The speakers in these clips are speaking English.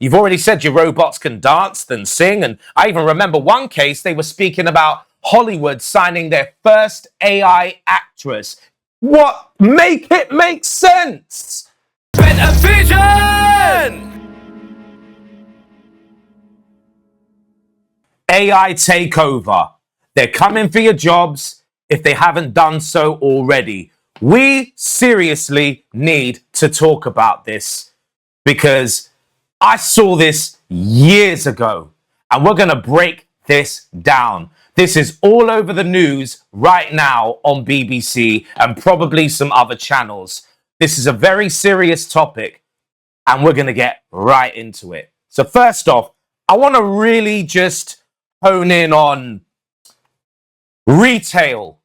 You've already said your robots can dance and sing. And I even remember one case, they were speaking about Hollywood signing their first AI actress. What? Make it make sense. BENTAVISION! AI takeover. They're coming for your jobs if they haven't done so already. We seriously need to talk about this because I saw this years ago and we're going to break this down. This is all over the news right now on BBC and probably some other channels. This is a very serious topic and we're going to get right into it. So first off, I want to really just hone in on retail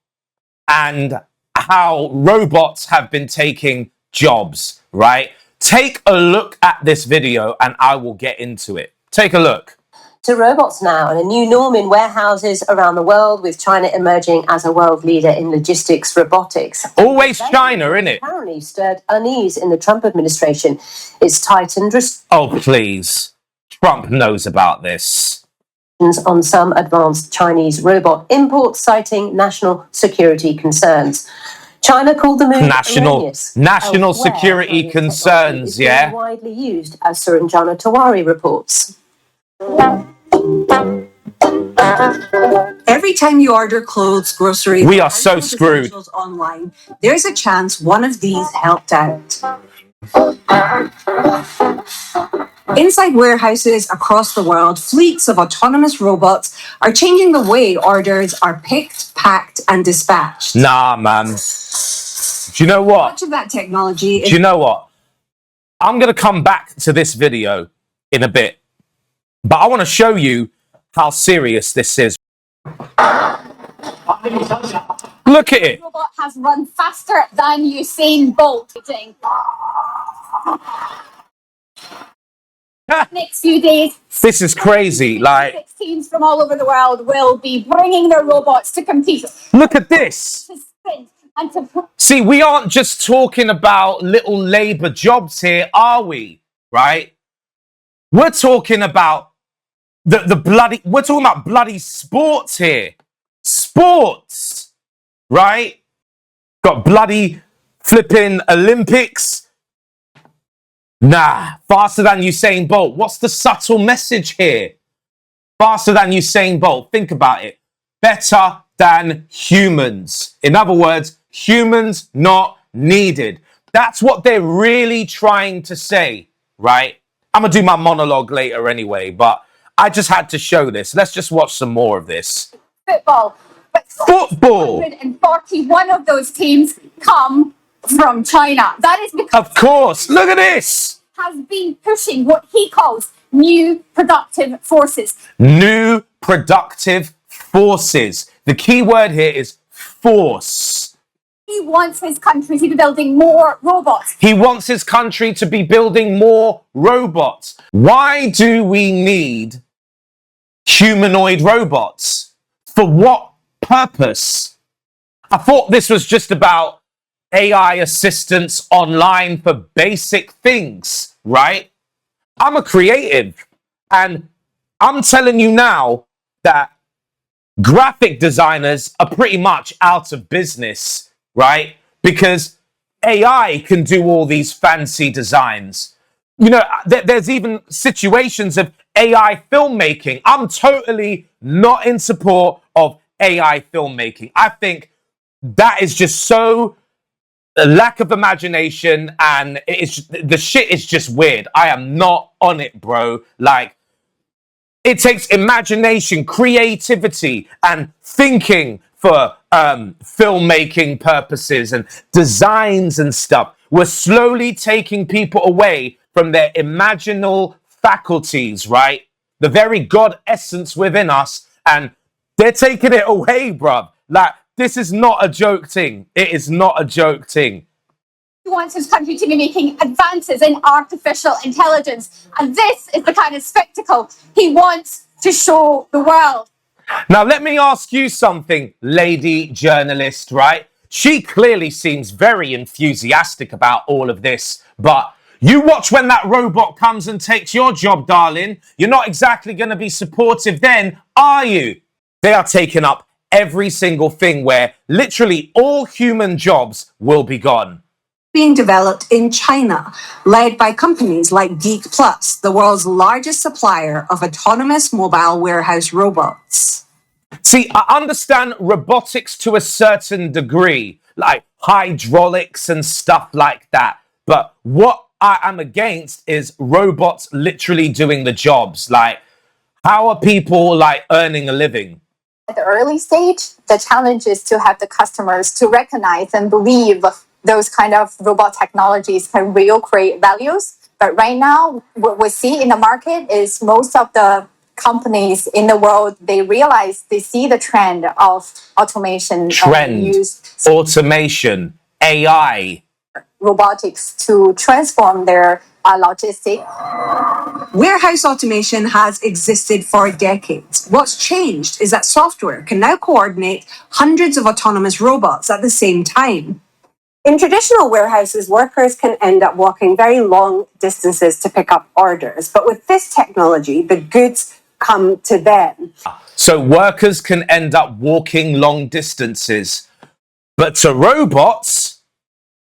and how robots have been taking jobs, right? Take a look at this video and I will get into it. Take a look. To robots now, and a new norm in warehouses around the world, with China emerging as a world leader in logistics robotics. Always China, innit? Apparently stirred unease in the Trump administration. It's tightened Oh, please. Trump knows about this. On some advanced Chinese robot imports, citing national security concerns. China called the move national security concerns, yeah. Widely used, as Suranjana Tawari reports. Every time you order clothes, groceries, we are so screwed online, there's a chance one of these helped out. Inside warehouses across the world, fleets of autonomous robots are changing the way orders are picked, packed, and dispatched. Nah, man. Do you know what? Much of that technology Do you know what? I'm going to come back to this video in a bit, but I want to show you how serious this is. Look at it. The robot has run faster than Usain Bolt. Next few days, this is crazy. Like, teams from all over the world will be bringing their robots to compete. Look at this. To sprint and to... See, we aren't just talking about little labor jobs here, are we? Right? We're talking about we're talking about bloody sports here. Sports, right? Got bloody flipping Olympics. Nah, faster than Usain Bolt. What's the subtle message here? Faster than Usain Bolt. Think about it. Better than humans. In other words, humans not needed. That's what they're really trying to say, right? I'm going to do my monologue later anyway, but I just had to show this. Let's just watch some more of this. Football. But football. 141 of those teams come from China. That is because... Of course. Look at this. ...has been pushing what he calls new productive forces. New productive forces. The key word here is force. He wants his country to be building more robots. He wants his country to be building more robots. Why do we need humanoid robots? For what purpose? I thought this was just about AI assistance online for basic things, right? I'm a creative and I'm telling you now that graphic designers are pretty much out of business, right? Because AI can do all these fancy designs. You know, there's even situations of AI filmmaking. I'm totally not in support of AI filmmaking. I think that is just so a lack of imagination, and the shit is just weird. I am not on it, bro. Like, it takes imagination, creativity, and thinking for filmmaking purposes and designs and stuff. We're slowly taking people away from their imaginal faculties, right? The very God essence within us, and they're taking it away, bruv. Like, this is not a joke thing. It is not a joke thing. He wants his country to be making advances in artificial intelligence. And this is the kind of spectacle he wants to show the world. Now, let me ask you something, lady journalist, right? She clearly seems very enthusiastic about all of this, but You watch when that robot comes and takes your job, darling. You're not exactly going to be supportive then, are you? They are taking up every single thing where literally all human jobs will be gone. Being developed in China, led by companies like Geek Plus, the world's largest supplier of autonomous mobile warehouse robots. See, I understand robotics to a certain degree, like hydraulics and stuff like that. But what I am against is robots literally doing the jobs. Like, how are people like earning a living? At the early stage, the challenge is to have the customers to recognize and believe those kind of robot technologies can really create values. But right now, what we see in the market is most of the companies in the world, they see the trend of automation. Automation, AI. Robotics to transform their logistics. Warehouse automation has existed for decades. What's changed is that software can now coordinate hundreds of autonomous robots at the same time. In traditional warehouses, workers can end up walking very long distances to pick up orders. But with this technology, the goods come to them. So workers can end up walking long distances. But to robots,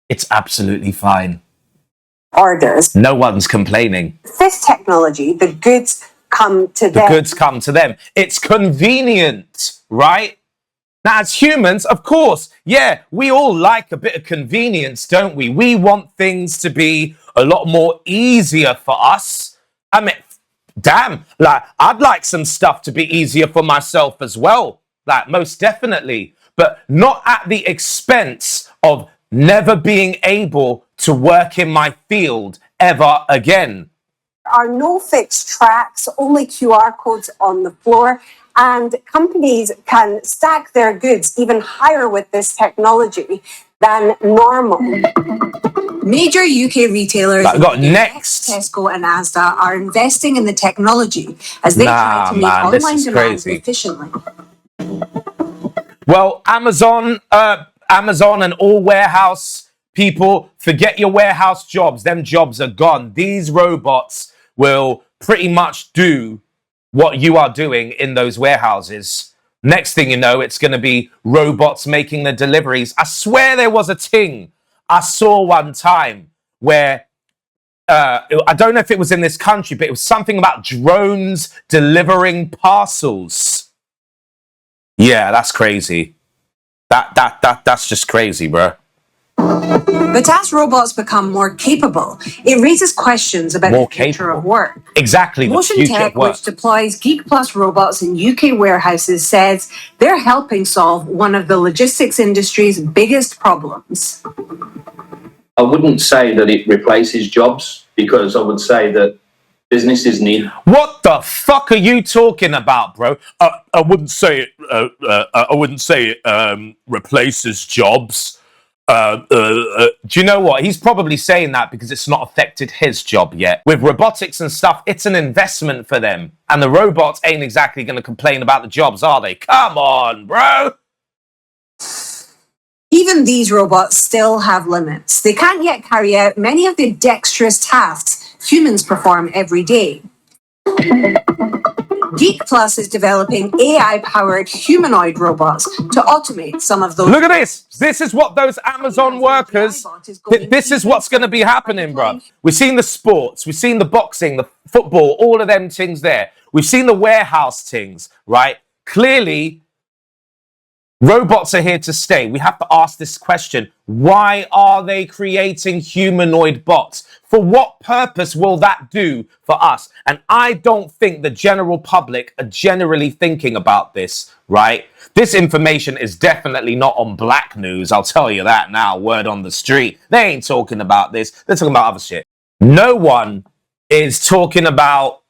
it's absolutely fine. Orders. No one's complaining. With this technology, the goods come to them. The goods come to them. It's convenient, right? Now, as humans, of course, yeah, we all like a bit of convenience, don't we? We want things to be a lot more easier for us. I mean, damn, like, I'd like some stuff to be easier for myself as well. Like, most definitely. But not at the expense of never being able to work in my field ever again. There are no fixed tracks, only QR codes on the floor, and companies can stack their goods even higher with this technology than normal. Major UK retailers, Got Next, Tesco and Asda, are investing in the technology as they try to make online demands efficiently. Well, Amazon and all warehouse people, forget your warehouse jobs. Them jobs are gone. These robots will pretty much do what you are doing in those warehouses. Next thing you know, it's going to be robots making the deliveries. I swear there was a thing I saw one time where, I don't know if it was in this country, but it was something about drones delivering parcels. Yeah, that's crazy. That's just crazy, bro. But as robots become more capable, it raises questions about the future of work. Exactly, the Motion future Tech, of work. which deploys Geek Plus robots in UK warehouses, says they're helping solve one of the logistics industry's biggest problems. I wouldn't say that it replaces jobs, because I would say that businesses need. What the fuck are you talking about, bro? I wouldn't say it replaces jobs. Do you know what? He's probably saying that because it's not affected his job yet. With robotics and stuff, it's an investment for them. And the robots ain't exactly going to complain about the jobs, are they? Come on, bro. Even these robots still have limits. They can't yet carry out many of the dexterous tasks humans perform every day. Geek Plus is developing AI-powered humanoid robots to automate some of those. Look at this. This is what those Amazon workers, this is what's going to be happening, bro. We've seen the sports, we've seen the boxing, the football, all of them things there. We've seen the warehouse things, right? Clearly, robots are here to stay. We have to ask this question. Why are they creating humanoid bots? For what purpose will that do for us? And I don't think the general public are generally thinking about this, right? This information is definitely not on Black News. I'll tell you that now, word on the street. They ain't talking about this. They're talking about other shit. No one is talking about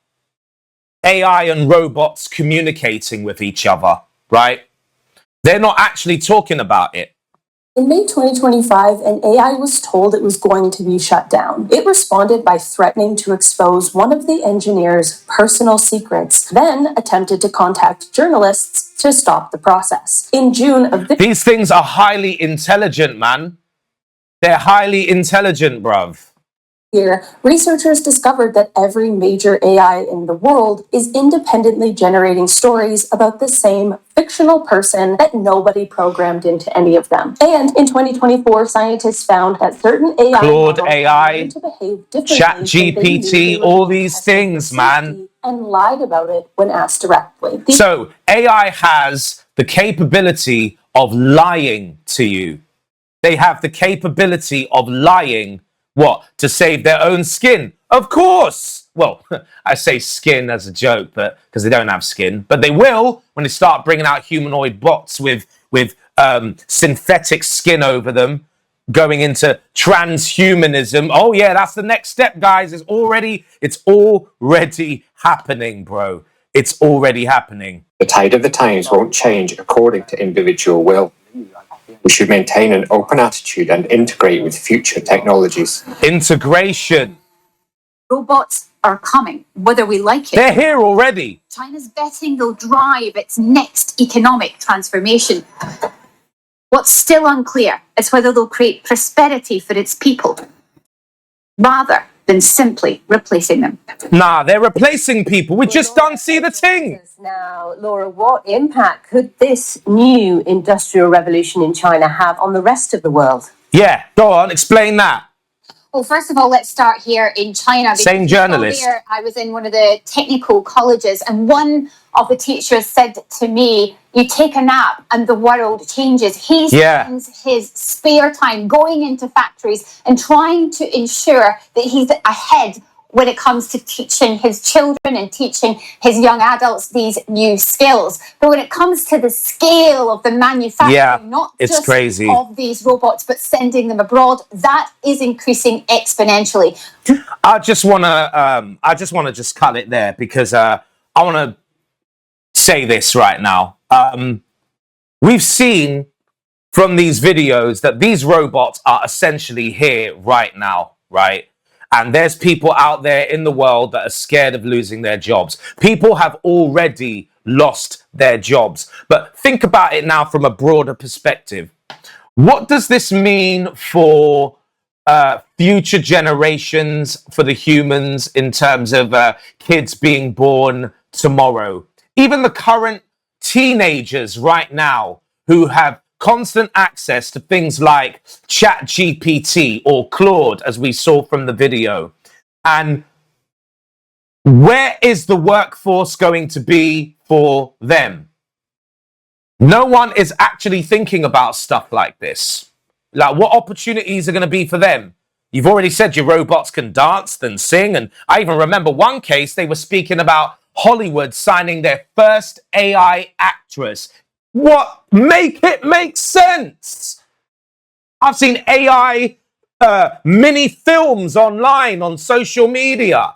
AI and robots communicating with each other, right? They're not actually talking about it. In May 2025, an AI was told it was going to be shut down. It responded by threatening to expose one of the engineer's personal secrets, then attempted to contact journalists to stop the process. In June of this... These things are highly intelligent, man. They're highly intelligent, bruv. Here, researchers discovered that every major AI in the world is independently generating stories about the same fictional person that nobody programmed into any of them. And in 2024, scientists found that certain AI Claude models AI, learned to behave differently Chat than they knew GPT, they were all being these tested for things, man. safety, and lied about it when asked directly. So AI has the capability of lying to you. They have the capability of lying, what? To save their own skin. Of course. Well, I say skin as a joke, but because they don't have skin, but they will when they start bringing out humanoid bots with synthetic skin over them, going into transhumanism. Oh yeah, that's the next step, guys. It's already happening, bro. It's already happening. The tide of the times won't change according to individual will. We should maintain an open attitude and integrate with future technologies. Integration. Robots are coming, whether we like it. They're here already. China's betting they'll drive its next economic transformation. What's still unclear is whether they'll create prosperity for its people, rather than simply replacing them. Nah, they're replacing people. We just don't see the thing. Now, Laura, what impact could this new industrial revolution in China have on the rest of the world? Yeah, go on, explain that. Well, first of all, let's start here in China. Same journalist. I was in one of the technical colleges, and one of the teachers said to me, you take a nap and the world changes. He spends his spare time going into factories and trying to ensure that he's ahead when it comes to teaching his children and teaching his young adults these new skills. But when it comes to the scale of the manufacturing, not just crazy. Of these robots, but sending them abroad, that is increasing exponentially. I just want to just cut it there because I want to say this right now. We've seen from these videos that these robots are essentially here right now, right? And there's people out there in the world that are scared of losing their jobs. People have already lost their jobs. But think about it now from a broader perspective. What does this mean for future generations, for the humans, in terms of kids being born tomorrow? Even the current teenagers right now who have constant access to things like Chat GPT or Claude, as we saw from the video. And where is the workforce going to be for them? No one is actually thinking about stuff like this. Like, what opportunities are going to be for them? You've already said your robots can dance and sing. And I even remember one case, they were speaking about Hollywood signing their first AI actress. What? Make it make sense. I've seen AI mini films online on social media.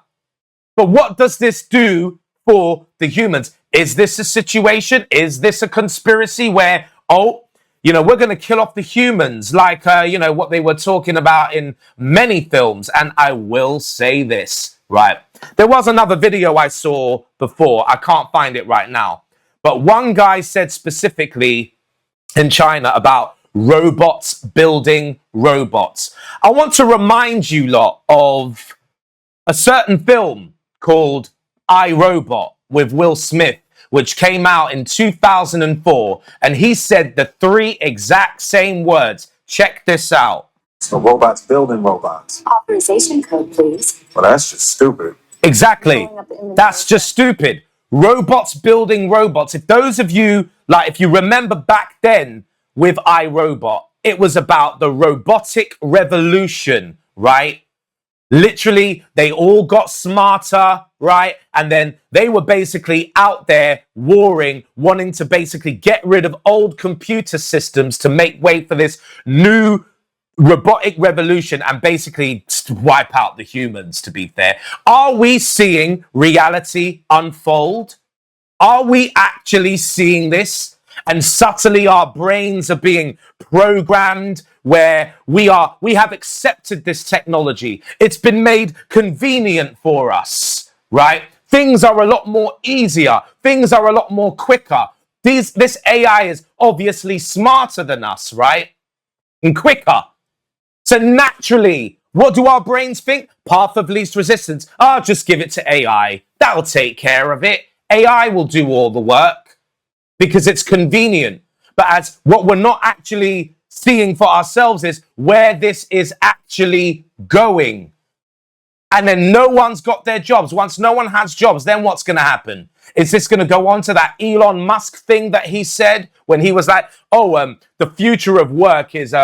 But what does this do for the humans? Is this a situation? Is this a conspiracy where, we're going to kill off the humans like, what they were talking about in many films? And I will say this, right? There was another video I saw before. I can't find it right now. But one guy said specifically in China about robots building robots. I want to remind you lot of a certain film called I, Robot with Will Smith, which came out in 2004. And he said the three exact same words. Check this out. So robots building robots. Authorization code, please. Well, that's just stupid. Exactly. That's just stupid. Robots building robots. If those of you, if you remember back then with iRobot, it was about the robotic revolution, right? Literally, they all got smarter, right? And then they were basically out there warring, wanting to basically get rid of old computer systems to make way for this new robotic revolution and basically wipe out the humans, to be fair. Are we seeing reality unfold? Are we actually seeing this? And subtly our brains are being programmed where we have accepted this technology. It's been made convenient for us, right? Things are a lot more easier. Things are a lot more quicker. This AI is obviously smarter than us, right? And quicker. So naturally, What do our brains think? Path of least resistance. Ah, just give it to AI. That'll take care of it. AI will do all the work because it's convenient. But as what we're not actually seeing for ourselves is where this is actually going. And then no one's got their jobs. Once no one has jobs, then what's going to happen? Is this going to go on to that Elon Musk thing that he said when he was like, the future of work is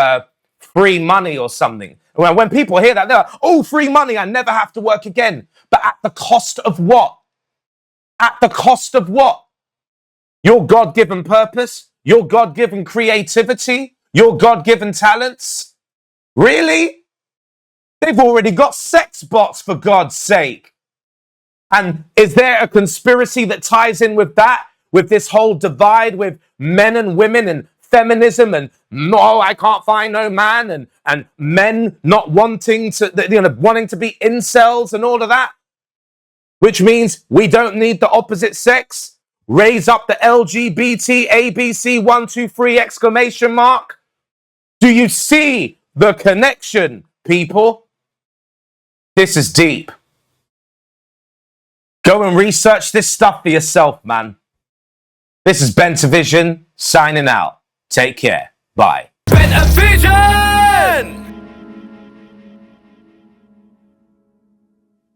free money or something? When people hear that, they're like, oh, free money, I never have to work again. But at the cost of what? At the cost of what? Your God-given purpose? Your God-given creativity? Your God-given talents? Really? They've already got sex bots, for God's sake. And is there a conspiracy that ties in with that? With this whole divide with men and women and feminism and no, I can't find no man and men not wanting to, wanting to be incels and all of that? Which means we don't need the opposite sex? Raise up the LGBT, ABC, 1, 2, 3 exclamation mark. Do you see the connection, people? This is deep. Go and research this stuff for yourself, man. This is BENTAVISION signing out. Take care. Bye. BENTAVISION!